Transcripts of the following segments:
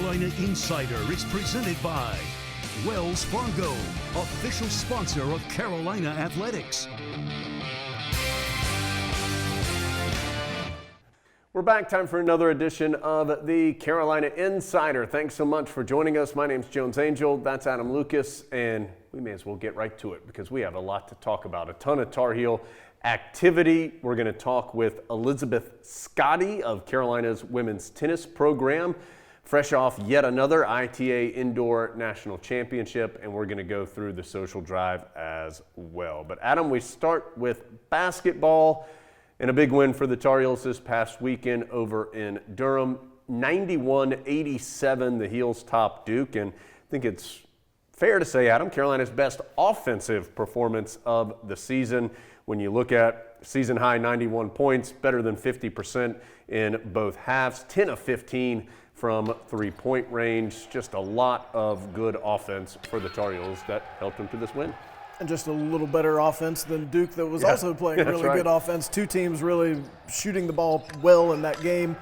Carolina Insider is presented by Wells Fargo, official sponsor of Carolina Athletics. We're back. Time for another edition of the Carolina Insider. Thanks so much for joining us. My name's Jones Angell. That's Adam Lucas, and we may as well get right to it because we have a lot to talk about. A ton of Tar Heel activity. We're going to talk with Elizabeth Scotty of Carolina's women's tennis program, fresh off yet another ITA Indoor National Championship, and we're going to go through the social drive as well. But Adam, we start with basketball. And a big win for the Tar Heels this past weekend over in Durham. 91-87, the Heels top Duke. And I think it's fair to say, Adam, Carolina's best offensive performance of the season. When you look at season high 91 points, better than 50% in both halves, 10 of 15 from three-point range. Just a lot of good offense for the Tar Heels that helped them to this win. And just a little better offense than Duke that was also playing really good offense. Two teams really shooting the ball well in that game.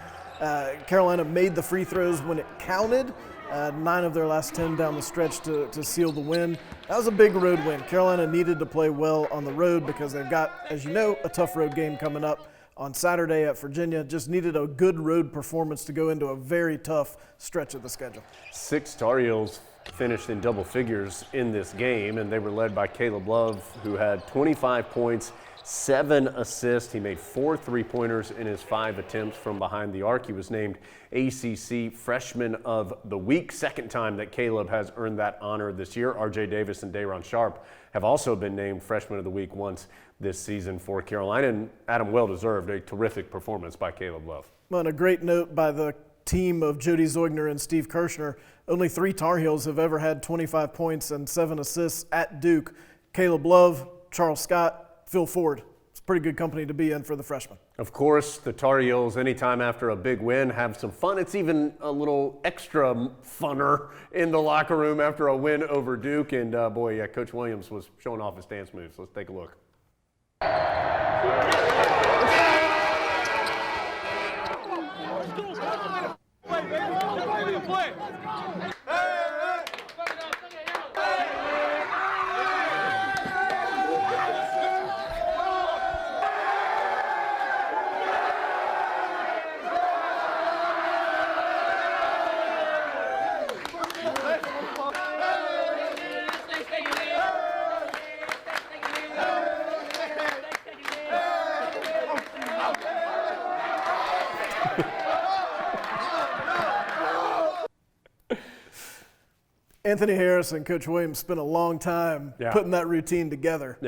Carolina made the free throws when it counted. 9 of their last 10 down the stretch to seal the win. That was a big road win. Carolina needed to play well on the road because they've got, as you know, a tough road game coming up on Saturday at Virginia. Just needed a good road performance to go into a very tough stretch of the schedule. 6 Tar Heels finished in double figures in this game, and they were led by Caleb Love, who had 25 points, 7 assists. He made 4 three-pointers in his 5 attempts from behind the arc. He was named ACC Freshman of the Week, second time that Caleb has earned that honor this year. RJ Davis and Day'Ron Sharp have also been named Freshman of the Week once this season for Carolina, and Adam, well-deserved, a terrific performance by Caleb Love. Well, and a great note by the team of Jody Zeugner and Steve Kirshner. Only 3 Tar Heels have ever had 25 points and 7 assists at Duke. Caleb Love, Charles Scott, Phil Ford. It's pretty good company to be in for the freshmen. Of course, the Tar Heels, anytime after a big win, have some fun. It's even a little extra funner in the locker room after a win over Duke. And Coach Williams was showing off his dance moves. Let's take a look. Anthony Harris and Coach Williams spent a long time putting that routine together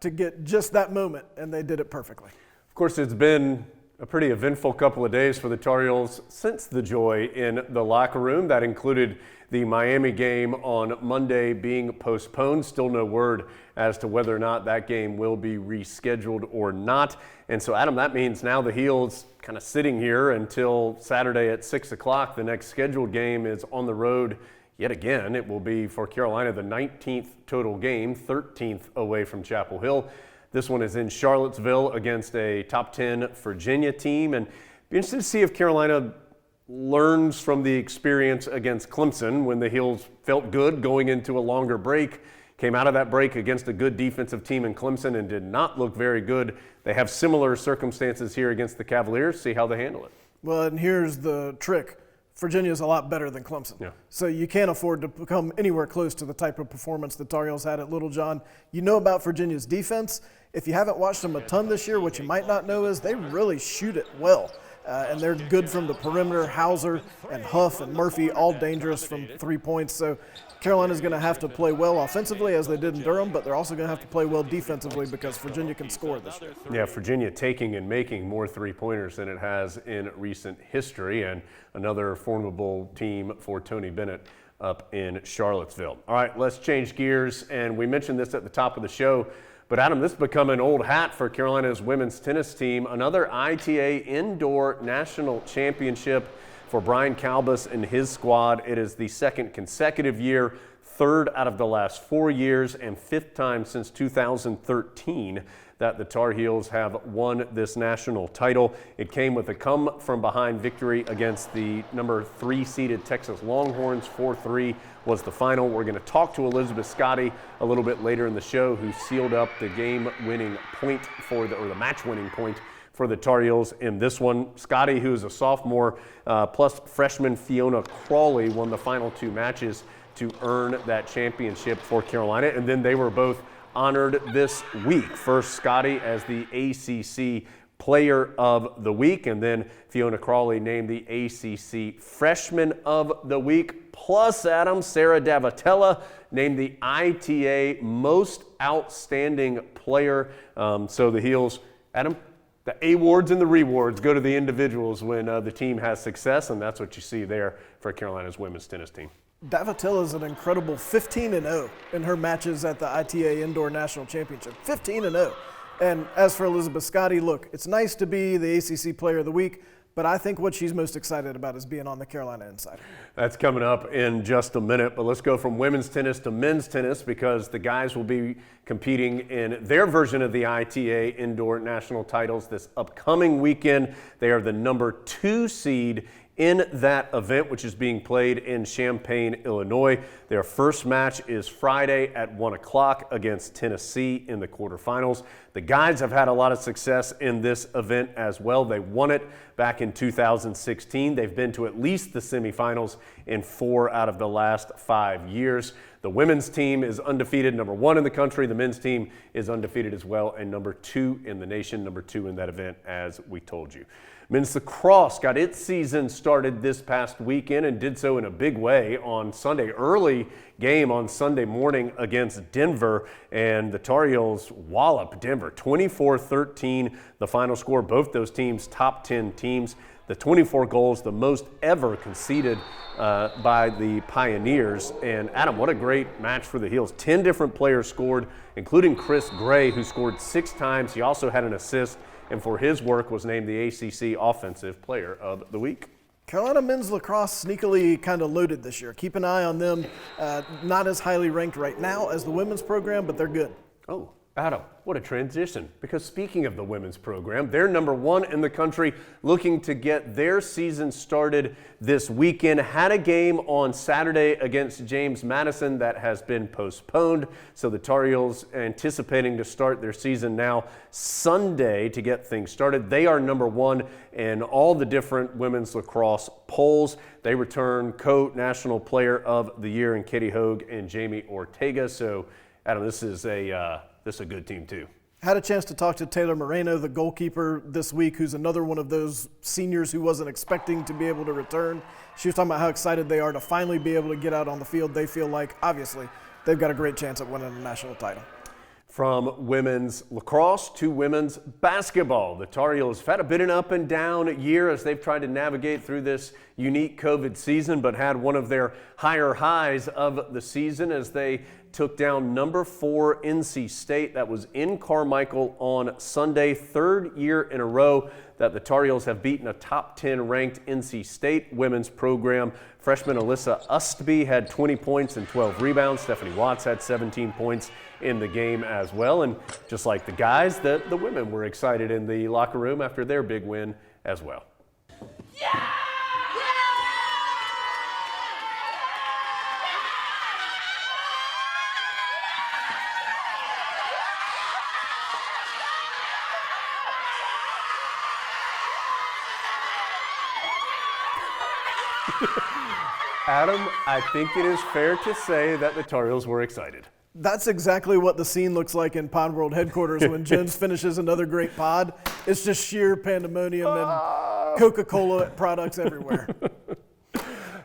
to get just that moment, and they did it perfectly. Of course, it's been a pretty eventful couple of days for the Tar Heels since the joy in the locker room. That included the Miami game on Monday being postponed. Still no word as to whether or not that game will be rescheduled or not. And so, Adam, that means now the Heels kind of sitting here until Saturday at 6 o'clock. The next scheduled game is on the road. Yet again, it will be for Carolina the 19th total game, 13th away from Chapel Hill. This one is in Charlottesville against a top 10 Virginia team. And be interested to see if Carolina learns from the experience against Clemson when the Heels felt good going into a longer break. Came out of that break against a good defensive team in Clemson and did not look very good. They have similar circumstances here against the Cavaliers. See how they handle it. Well, and here's the trick. Virginia is a lot better than Clemson. So you can't afford to come anywhere close to the type of performance the Tar Heels had at Little John. You know about Virginia's defense. If you haven't watched them a ton this year, what you might not know is they really shoot it well. And they're good from the perimeter. Hauser and Huff and Murphy, all dangerous from 3 points. So Carolina's going to have to play well offensively as they did in Durham, but they're also going to have to play well defensively because Virginia can score this year. Yeah, Virginia taking and making more three-pointers than it has in recent history, and another formidable team for Tony Bennett up in Charlottesville. All right, let's change gears, and we mentioned this at the top of the show, but Adam, this has become an old hat for Carolina's women's tennis team. Another ITA Indoor National Championship for Brian Kalbus and his squad. It is the second consecutive year, third out of the last 4 years and fifth time since 2013 that the Tar Heels have won this national title. It came with a come-from-behind victory against the number 3 seeded Texas Longhorns. 4-3 was the final. We're going to talk to Elizabeth Scotty a little bit later in the show, who sealed up the game-winning point or the match-winning point for the Tar Heels in this one. Scotty, who is a sophomore, plus freshman Fiona Crawley, won the final 2 matches to earn that championship for Carolina, and then they were both honored this week. First, Scotty as the ACC Player of the Week, and then Fiona Crawley named the ACC Freshman of the Week. Plus, Adam, Sarah Davatella named the ITA Most Outstanding Player. So the Heels, Adam, the awards and the rewards go to the individuals when the team has success, and that's what you see there for Carolina's women's tennis team. Davatella is an incredible 15-0 in her matches at the ITA Indoor National Championship. 15-0. And as for Elizabeth Scotty, look, it's nice to be the ACC Player of the Week, but I think what she's most excited about is being on the Carolina Insider. That's coming up in just a minute, but let's go from women's tennis to men's tennis, because the guys will be competing in their version of the ITA Indoor National Titles this upcoming weekend. They are the number 2 seed in that event, which is being played in Champaign, Illinois. Their first match is Friday at 1 o'clock against Tennessee in the quarterfinals. The guys have had a lot of success in this event as well. They won it back in 2016. They've been to at least the semifinals in 4 out of the last 5 years. The women's team is undefeated, number 1 in the country. The men's team is undefeated as well, and number 2 in the nation, number 2 in that event, as we told you. Men's lacrosse got its season started this past weekend and did so in a big way on Sunday. Early game on Sunday morning against Denver, and the Tar Heels wallop Denver 24-13, the final score. Both those teams top 10 teams. The 24 goals, the most ever conceded by the Pioneers. And Adam, what a great match for the Heels. 10 different players scored, including Chris Gray, who scored 6 times. He also had an assist, and for his work was named the ACC Offensive Player of the Week. Carolina men's lacrosse sneakily kind of loaded this year. Keep an eye on them. Not as highly ranked right now as the women's program, but they're good. Oh, Adam, what a transition. Because speaking of the women's program, they're number 1 in the country, looking to get their season started this weekend. Had a game on Saturday against James Madison that has been postponed. So the Tar Heels anticipating to start their season now Sunday to get things started. They are number 1 in all the different women's lacrosse polls. They return co-national player of the year in Katie Hogue and Jamie Ortega. So Adam, this is a good team too. Had a chance to talk to Taylor Moreno, the goalkeeper, this week, who's another one of those seniors who wasn't expecting to be able to return. She was talking about how excited they are to finally be able to get out on the field. They feel like, obviously, they've got a great chance at winning a national title. From women's lacrosse to women's basketball, the Tar Heels have had a bit of an up and down year as they've tried to navigate through this unique COVID season, but had one of their higher highs of the season as they took down number 4 NC State. That was in Carmichael on Sunday. 3rd year in a row that the Tar Heels have beaten a top 10 ranked NC State women's program. Freshman Alyssa Ustby had 20 points and 12 rebounds. Stephanie Watts had 17 points in the game as well. And just like the guys, the women were excited in the locker room after their big win as well. Yeah! Adam, I think it is fair to say that the Tar Heels were excited. That's exactly what the scene looks like in Pod World headquarters when Jones finishes another great pod. It's just sheer pandemonium and Coca-Cola products everywhere.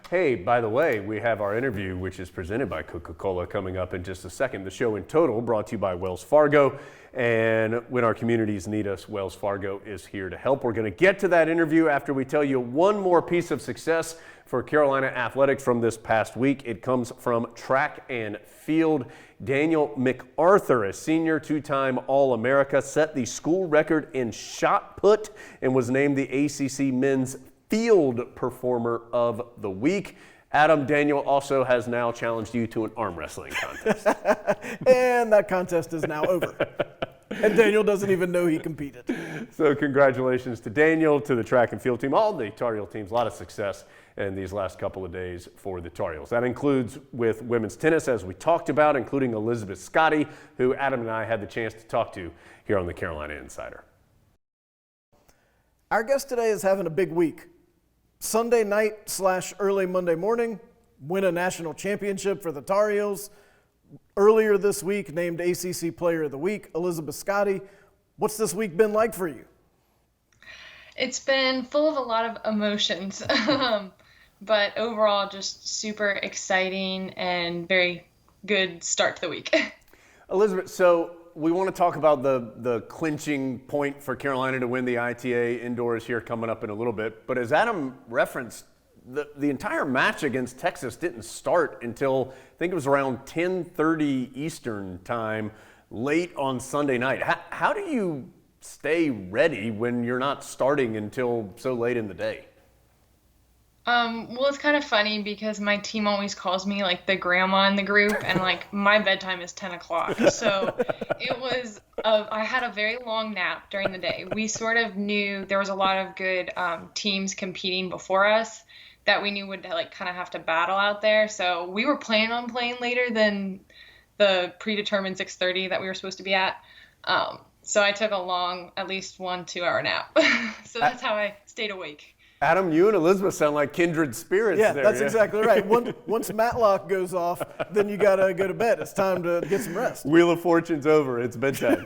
Hey, by the way, we have our interview, which is presented by Coca-Cola, coming up in just a second. The show in total brought to you by Wells Fargo. And when our communities need us, Wells Fargo is here to help. We're going to get to that interview after we tell you one more piece of success for Carolina Athletics from this past week. It comes from track and field. Daniel MacArthur, a senior 2-time All-America, set the school record in shot put and was named the ACC Men's Field Performer of the Week. Adam, Daniel also has now challenged you to an arm wrestling contest. And that contest is now over. And Daniel doesn't even know he competed. So congratulations to Daniel, to the track and field team, all the Tar Heel teams. A lot of success in these last couple of days for the Tar Heels. That includes with women's tennis, as we talked about, including Elizabeth Scotty, who Adam and I had the chance to talk to here on the Carolina Insider. Our guest today is having a big week. Sunday night / early Monday morning, win a national championship for the Tar Heels. Earlier this week, named ACC Player of the Week, Elizabeth Scotty. What's this week been like for you? It's been full of a lot of emotions, but overall just super exciting and very good start to the week. Elizabeth, so we want to talk about the clinching point for Carolina to win the ITA indoors here coming up in a little bit. But as Adam referenced, the entire match against Texas didn't start until I think it was around 10:30 Eastern time, late on Sunday night. How do you stay ready when you're not starting until so late in the day? Well, it's kind of funny because my team always calls me like the grandma in the group, and like my bedtime is 10 o'clock. So it was, I had a very long nap during the day. We sort of knew there was a lot of good teams competing before us that we knew would like kind of have to battle out there. So we were planning on playing later than the predetermined 6:30 that we were supposed to be at. So I took a long, at least 1-2 hour nap. So that's how I stayed awake. Adam, you and Elizabeth sound like kindred spirits there. That's exactly right. Once Matlock goes off, then you got to go to bed. It's time to get some rest. Wheel of Fortune's over. It's bedtime.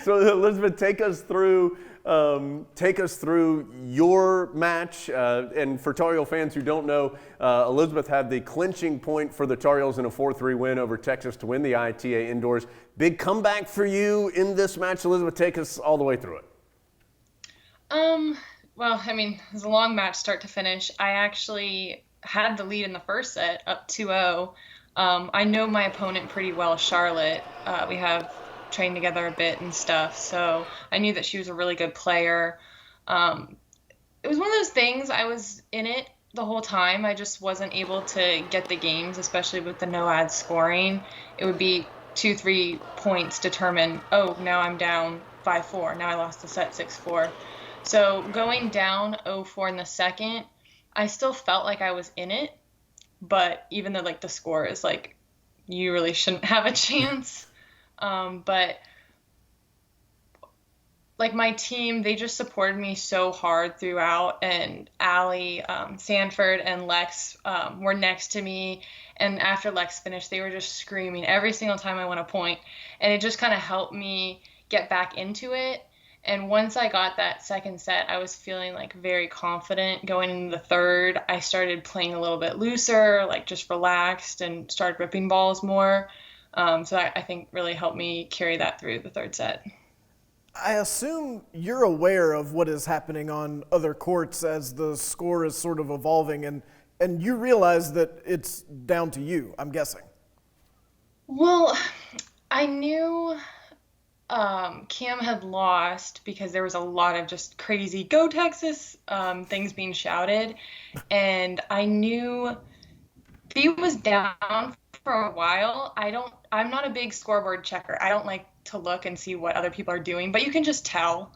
So Elizabeth, take us through your match. And for Tar Heel fans who don't know, Elizabeth had the clinching point for the Tar Heels in a 4-3 win over Texas to win the ITA indoors. Big comeback for you in this match. Elizabeth, take us all the way through it. Well, I mean, it was a long match start to finish. I actually had the lead in the first set, up 2-0. I know my opponent pretty well, Charlotte. We have trained together a bit and stuff, so I knew that she was a really good player. It was one of those things, I was in it the whole time. I just wasn't able to get the games, especially with the no ad scoring. It would be 2-3 points determine, oh, now I'm down 5-4. Now I lost the set 6-4. So going down 0-4 in the second, I still felt like I was in it, but even though like the score is like, you really shouldn't have a chance. But like my team, they just supported me so hard throughout, and Allie, Sanford, and Lex were next to me. And after Lex finished, they were just screaming every single time I won a point, and it just kind of helped me get back into it. And once I got that second set, I was feeling like very confident going into the third. I started playing a little bit looser, like just relaxed, and started ripping balls more. So that I think really helped me carry that through the third set. I assume you're aware of what is happening on other courts as the score is sort of evolving, and you realize that it's down to you, I'm guessing. Well, I knew Cam had lost because there was a lot of just crazy "Go Texas" things being shouted, and I knew he was down for a while. I'm not a big scoreboard checker. I don't like to look and see what other people are doing, but you can just tell.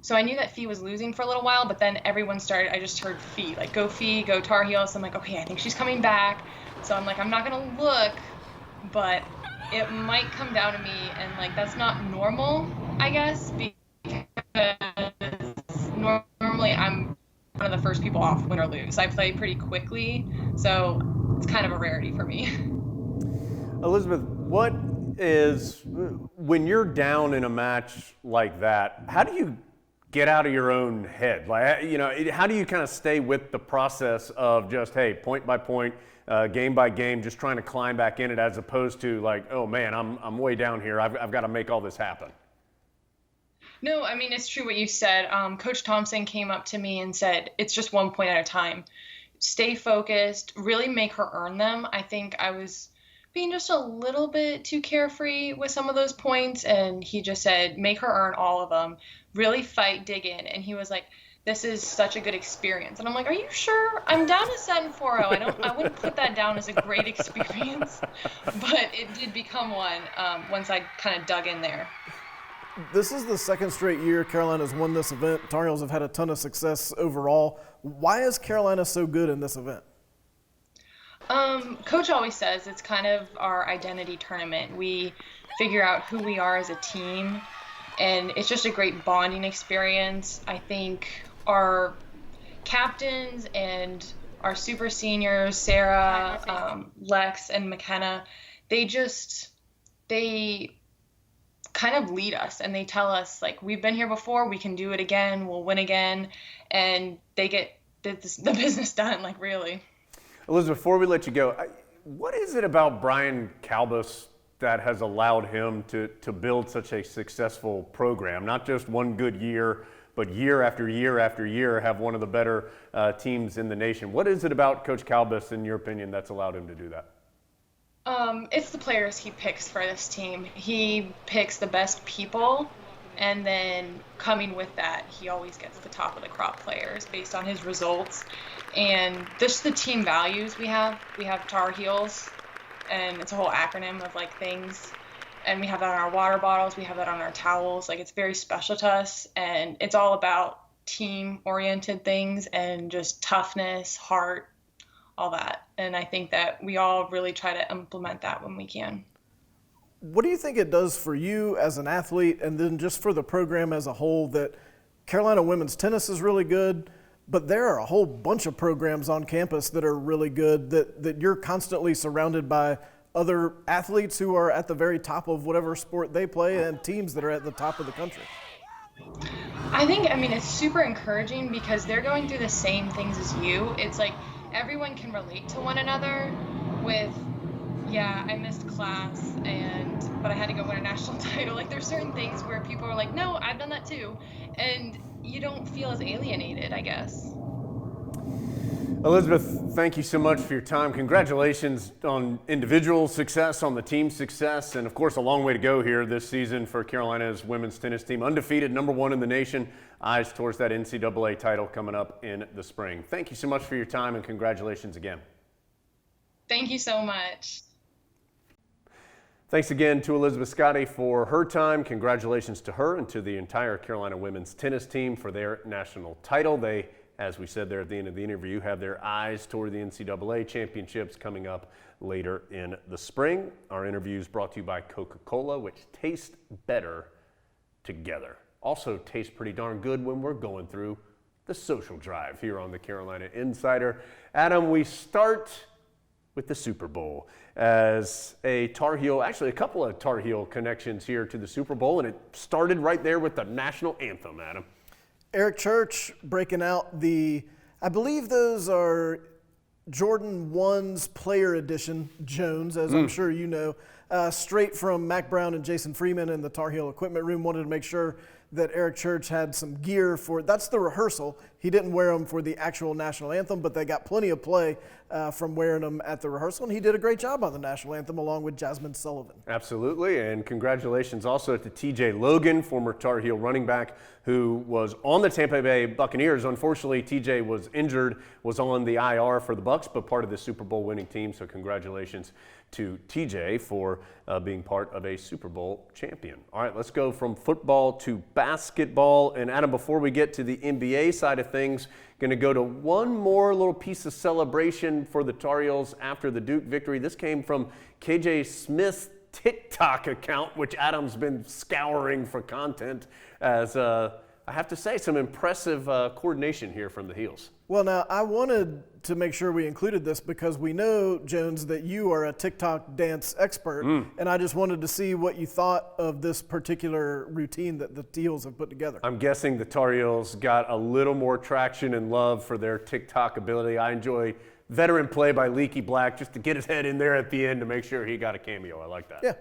So I knew that Fee was losing for a little while, but then everyone started, I just heard Fee, like go Fee, go Tar Heels. So I'm like, okay, I think she's coming back. So I'm like, I'm not gonna look, but it might come down to me, and like that's not normal, I guess, because normally I'm one of the first people off, win or lose. I play pretty quickly, so it's kind of a rarity for me. Elizabeth, when you're down in a match like that, how do you get out of your own head? Like, you know, how do you kind of stay with the process of just, hey, point by point, game by game, just trying to climb back in it, as opposed to like, oh man, I'm way down here. I've got to make all this happen. No, I mean, it's true what you said. Coach Thompson came up to me and said, it's just 1 point at a time. Stay focused, really make her earn them. I think I was being just a little bit too carefree with some of those points, and he just said, make her earn all of them. Really fight, dig in. And he was like, this is such a good experience. And I'm like, are you sure? I'm down to set in 4-0. I wouldn't put that down as a great experience, but it did become one once I kind of dug in there. This is the second straight year Carolina's won this event. Tar Heels have had a ton of success overall. Why is Carolina so good in this event? Coach always says it's kind of our identity tournament. We figure out who we are as a team, and it's just a great bonding experience. I think our captains and our super seniors, Sarah, Lex, and McKenna, they kind of lead us, and they tell us, like, we've been here before, we can do it again, we'll win again, and they get the business done, like, really. Elizabeth, before we let you go, what is it about Brian Kalbus that has allowed him to build such a successful program? Not just one good year, but year after year after year have one of the better teams in the nation. What is it about Coach Kalbus, in your opinion, that's allowed him to do that? It's the players he picks for this team. He picks the best people, and then coming with that, he always gets the top of the crop players based on his results. And just the team values we have. We have Tar Heels, and it's a whole acronym of like things. And we have that on our water bottles. We have that on our towels. Like, it's very special to us, and it's all about team-oriented things and just toughness, heart, all that. And I think that we all really try to implement that when we can. What do you think it does for you as an athlete, and then just for the program as a whole, that Carolina women's tennis is really good, but there are a whole bunch of programs on campus that are really good, that you're constantly surrounded by other athletes who are at the very top of whatever sport they play, and teams that are at the top of the country? I mean, it's super encouraging because they're going through the same things as you. It's like everyone can relate to one another with, yeah, I missed class, but I had to go win a national title. Like, there's certain things where people are like, no, I've done that too. And you don't feel as alienated, I guess. Elizabeth, thank you so much for your time. Congratulations on individual success, on the team success, and of course a long way to go here this season for Carolina's women's tennis team. Undefeated, #1 in the nation. Eyes towards that NCAA title coming up in the spring. Thank you so much for your time, and congratulations again. Thank you so much. Thanks again to Elizabeth Scotty for her time. Congratulations to her and to the entire Carolina women's tennis team for their national title. They, as we said there at the end of the interview, have their eyes toward the NCAA championships coming up later in the spring. Our interview is brought to you by Coca-Cola, which tastes better together. Also tastes pretty darn good when we're going through the social drive here on the Carolina Insider. Adam, we start with the Super Bowl as a Tar Heel, actually a couple of Tar Heel connections here to the Super Bowl, and it started right there with the national anthem, Adam. Eric Church breaking out I believe those are Jordan 1's Player Edition Jones, as I'm sure you know, straight from Mac Brown and Jason Freeman in the Tar Heel equipment room. Wanted to make sure that Eric Church had some gear that's the rehearsal. He didn't wear them for the actual national anthem, but they got plenty of play from wearing them at the rehearsal, and he did a great job on the national anthem along with Jasmine Sullivan. Absolutely, and congratulations also to TJ Logan, former Tar Heel running back who was on the Tampa Bay Buccaneers. Unfortunately, TJ was injured, was on the IR for the Bucs, but part of the Super Bowl winning team, so congratulations to TJ for being part of a Super Bowl champion. All right, let's go from football to basketball. And Adam, before we get to the NBA side of things, going to go to one more little piece of celebration for the Tar Heels after the Duke victory. This came from KJ Smith's TikTok account, which Adam's been scouring for content, as I have to say, some impressive coordination here from the Heels. Well, now, I wanted to make sure we included this because we know, Jones, that you are a TikTok dance expert, and I just wanted to see what you thought of this particular routine that the Heels have put together. I'm guessing the Tar Heels got a little more traction and love for their TikTok ability. I enjoy veteran play by Leaky Black just to get his head in there at the end to make sure he got a cameo. I like that. Yeah.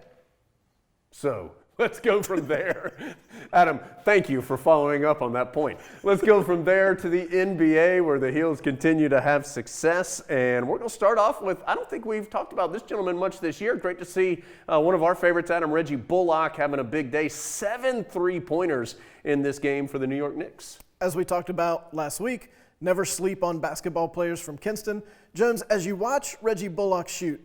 So let's go from there. Adam, thank you for following up on that point. Let's go from there to the NBA, where the Heels continue to have success. And we're going to start off with, I don't think we've talked about this gentleman much this year. Great to see one of our favorites, Adam, Reggie Bullock, having a big day. 7 3-pointers in this game for the New York Knicks. as we talked about last week, never sleep on basketball players from Kinston. Jones, as you watch Reggie Bullock shoot,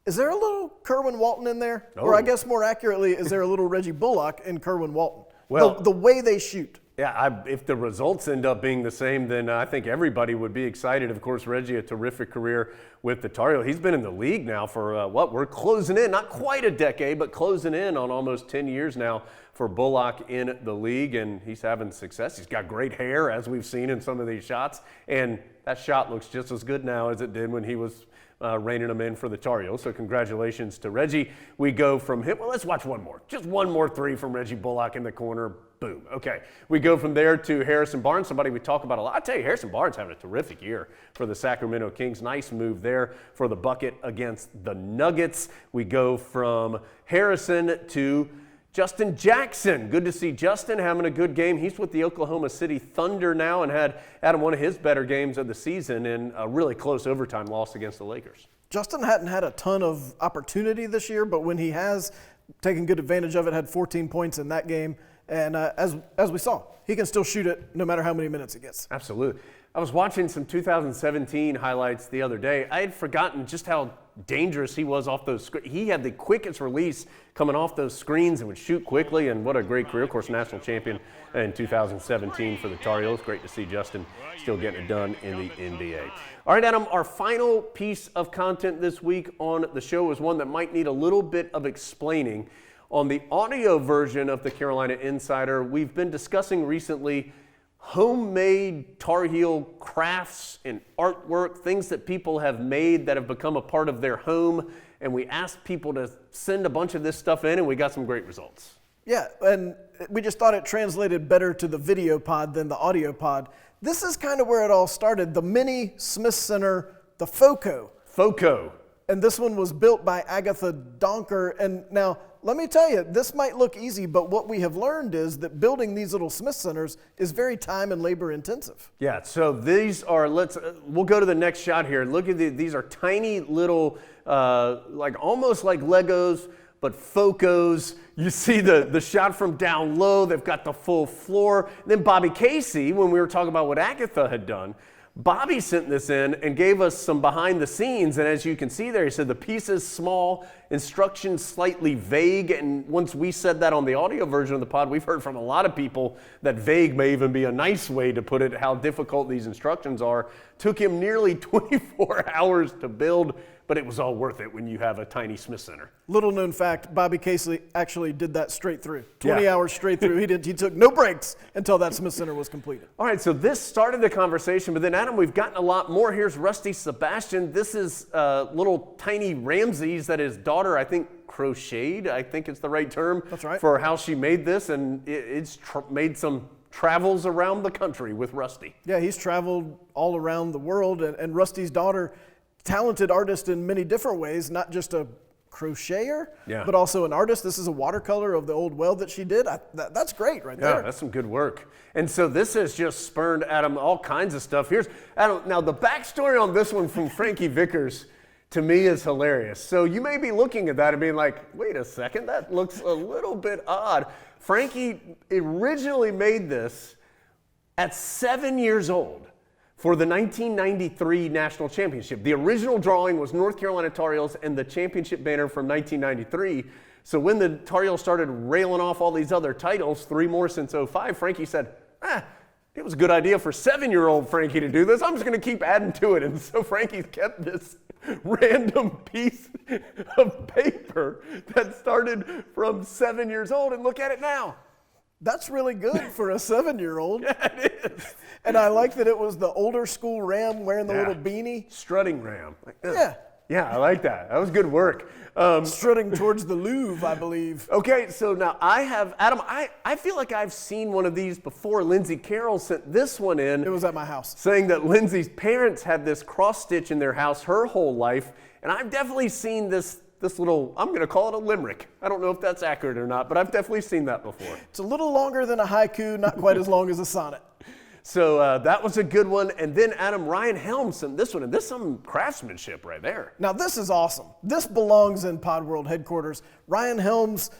is there a little Kerwin Walton in there? Oh. Or I guess more accurately, is there a little Reggie Bullock in Kerwin Walton? Well, the way they shoot. Yeah, if the results end up being the same, then I think everybody would be excited. Of course, Reggie, a terrific career with the Tar Heels. He's been in the league now for we're closing in, not quite a decade, but closing in on almost 10 years now for Bullock in the league, and he's having success. He's got great hair, as we've seen in some of these shots, and that shot looks just as good now as it did when he was reining them in for the Tar Heels. So congratulations to Reggie. We go from him. Well, let's watch one more. Just one more three from Reggie Bullock in the corner. Boom. Okay. We go from there to Harrison Barnes, somebody we talk about a lot. I tell you, Harrison Barnes having a terrific year for the Sacramento Kings. Nice move there for the bucket against the Nuggets. We go from Harrison to Justin Jackson. Good to see Justin having a good game. He's with the Oklahoma City Thunder now and had one of his better games of the season in a really close overtime loss against the Lakers. Justin hadn't had a ton of opportunity this year, but when he has taken good advantage of it, had 14 points in that game. And as we saw, he can still shoot it no matter how many minutes he gets. Absolutely. I was watching some 2017 highlights the other day. I had forgotten just how dangerous he was off those screens. He had the quickest release coming off those screens and would shoot quickly, and what a great career. Of course, national champion in 2017 for the Tar Heels. Great to see Justin still getting it done in the NBA. All right, Adam, our final piece of content this week on the show is one that might need a little bit of explaining. On the audio version of the Carolina Insider, we've been discussing recently homemade Tar Heel crafts and artwork, things that people have made that have become a part of their home. And we asked people to send a bunch of this stuff in, and we got some great results. Yeah, and we just thought it translated better to the video pod than the audio pod. This is kind of where it all started. The mini Smith Center, the FOCO. FOCO. And this one was built by Agatha Donker. And now, let me tell you, this might look easy, but what we have learned is that building these little Smith Centers is very time and labor intensive. Yeah, so these are, we'll go to the next shot here. Look at these are tiny little, almost like Legos, but FOCOs. You see the shot from down low. They've got the full floor. Then Bobby Casey, when we were talking about what Agatha had done, Bobby sent this in and gave us some behind the scenes, and as you can see there, he said the piece is small, instructions slightly vague, and once we said that on the audio version of the pod, we've heard from a lot of people that vague may even be a nice way to put it, how difficult these instructions are. Took him nearly 24 hours to build, but it was all worth it when you have a tiny Smith Center. Little known fact, Bobby Casey actually did that straight through. 20 hours straight through. He took no breaks until that Smith Center was completed. All right, so this started the conversation, but then Adam, we've gotten a lot more. Here's Rusty Sebastian. This is little tiny Ramses that his daughter, I think, crocheted, I think it's the right term. That's right. For how she made this, and it's made some travels around the country with Rusty. Yeah, he's traveled all around the world, and Rusty's daughter, talented artist in many different ways, not just a crocheter, but also an artist. This is a watercolor of the old well that she did. That's great right there. Yeah, that's some good work. And so this has just spurned, Adam, all kinds of stuff. Here's, Adam, now the backstory on this one from Frankie Vickers to me is hilarious. So you may be looking at that and being like, wait a second, that looks a little bit odd. Frankie originally made this at 7 years old for the 1993 National Championship. The original drawing was North Carolina Tar Heels and the championship banner from 1993. So when the Tar Heels started railing off all these other titles, 3 more since 05, Frankie said, it was a good idea for 7-year-old Frankie to do this. I'm just gonna keep adding to it. And so Frankie kept this random piece of paper that started from 7 years old, and look at it now. That's really good for a 7-year-old. Yeah, it is. And I like that it was the older school Ram wearing the little beanie. Strutting Ram. Yeah, I like that. That was good work. Strutting towards the Louvre, I believe. Okay, so now Adam, I feel like I've seen one of these before. Lindsay Carroll sent this one in. It was at my house. Saying that Lindsay's parents had this cross stitch in their house her whole life. And I've definitely seen this little, I'm going to call it a limerick. I don't know if that's accurate or not, but I've definitely seen that before. It's a little longer than a haiku, not quite as long as a sonnet. So that was a good one. And then Adam, Ryan Helms sent this one, and this is some craftsmanship right there. Now this is awesome. This belongs in Pod World headquarters. Ryan Helms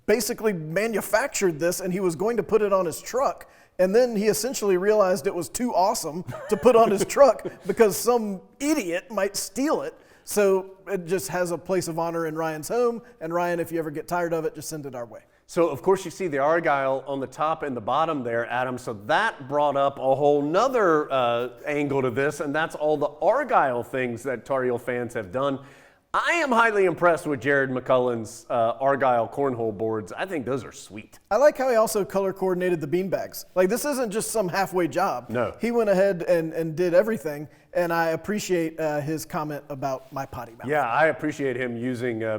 basically manufactured this, and he was going to put it on his truck. And then he essentially realized it was too awesome to put on his truck because some idiot might steal it. So it just has a place of honor in Ryan's home. And Ryan, if you ever get tired of it, just send it our way. So, of course, you see the Argyle on the top and the bottom there, Adam. So that brought up a whole nother angle to this, and that's all the Argyle things that Tar Heel fans have done. I am highly impressed with Jared McCullen's Argyle cornhole boards. I think those are sweet. I like how he also color coordinated the beanbags. Like, this isn't just some halfway job. No. He went ahead and did everything, and I appreciate his comment about my potty mouth. Yeah, I appreciate him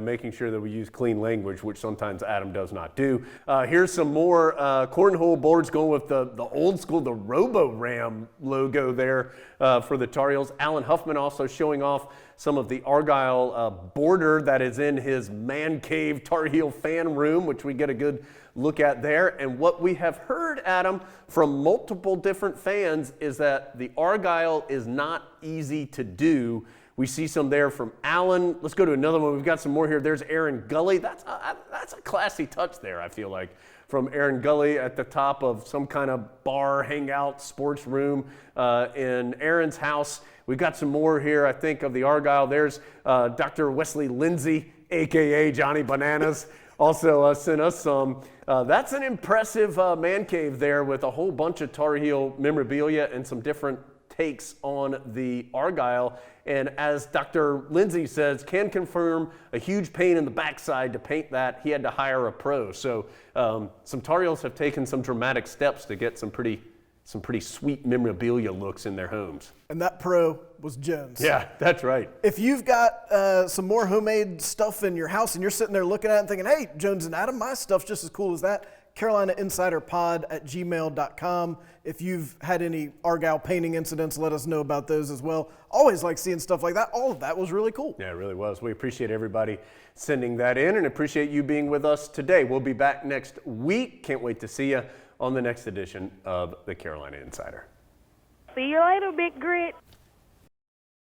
making sure that we use clean language, which sometimes Adam does not do. Here's some more cornhole boards going with the old school, the Robo-Ram logo there for the Tar Heels. Alan Huffman also showing off some of the Argyle border that is in his man cave Tar Heel fan room, which we get a good look at there. And what we have heard, Adam, from multiple different fans is that the Argyle is not easy to do. We see some there from Alan. Let's go to another one. We've got some more here. There's Aaron Gully. That's a classy touch there, I feel like, from Aaron Gully at the top of some kind of bar, hangout, sports room in Aaron's house. We've got some more here, I think, of the Argyle. There's Dr. Wesley Lindsay, a.k.a. Johnny Bananas, also sent us some. That's an impressive man cave there with a whole bunch of Tar Heel memorabilia and some different takes on the Argyle. And as Dr. Lindsay says, can confirm a huge pain in the backside to paint that. He had to hire a pro. So some Tar Heels have taken some dramatic steps to get some pretty sweet memorabilia looks in their homes. And that pro was Jones. Yeah, that's right. If you've got some more homemade stuff in your house and you're sitting there looking at it and thinking, hey, Jones and Adam, my stuff's just as cool as that, CarolinaInsiderPod@gmail.com. If you've had any Argyle painting incidents, let us know about those as well. Always like seeing stuff like that. All of that was really cool. Yeah, it really was. We appreciate everybody sending that in and appreciate you being with us today. We'll be back next week. Can't wait to see you on the next edition of the Carolina Insider. See you later, Big Grit.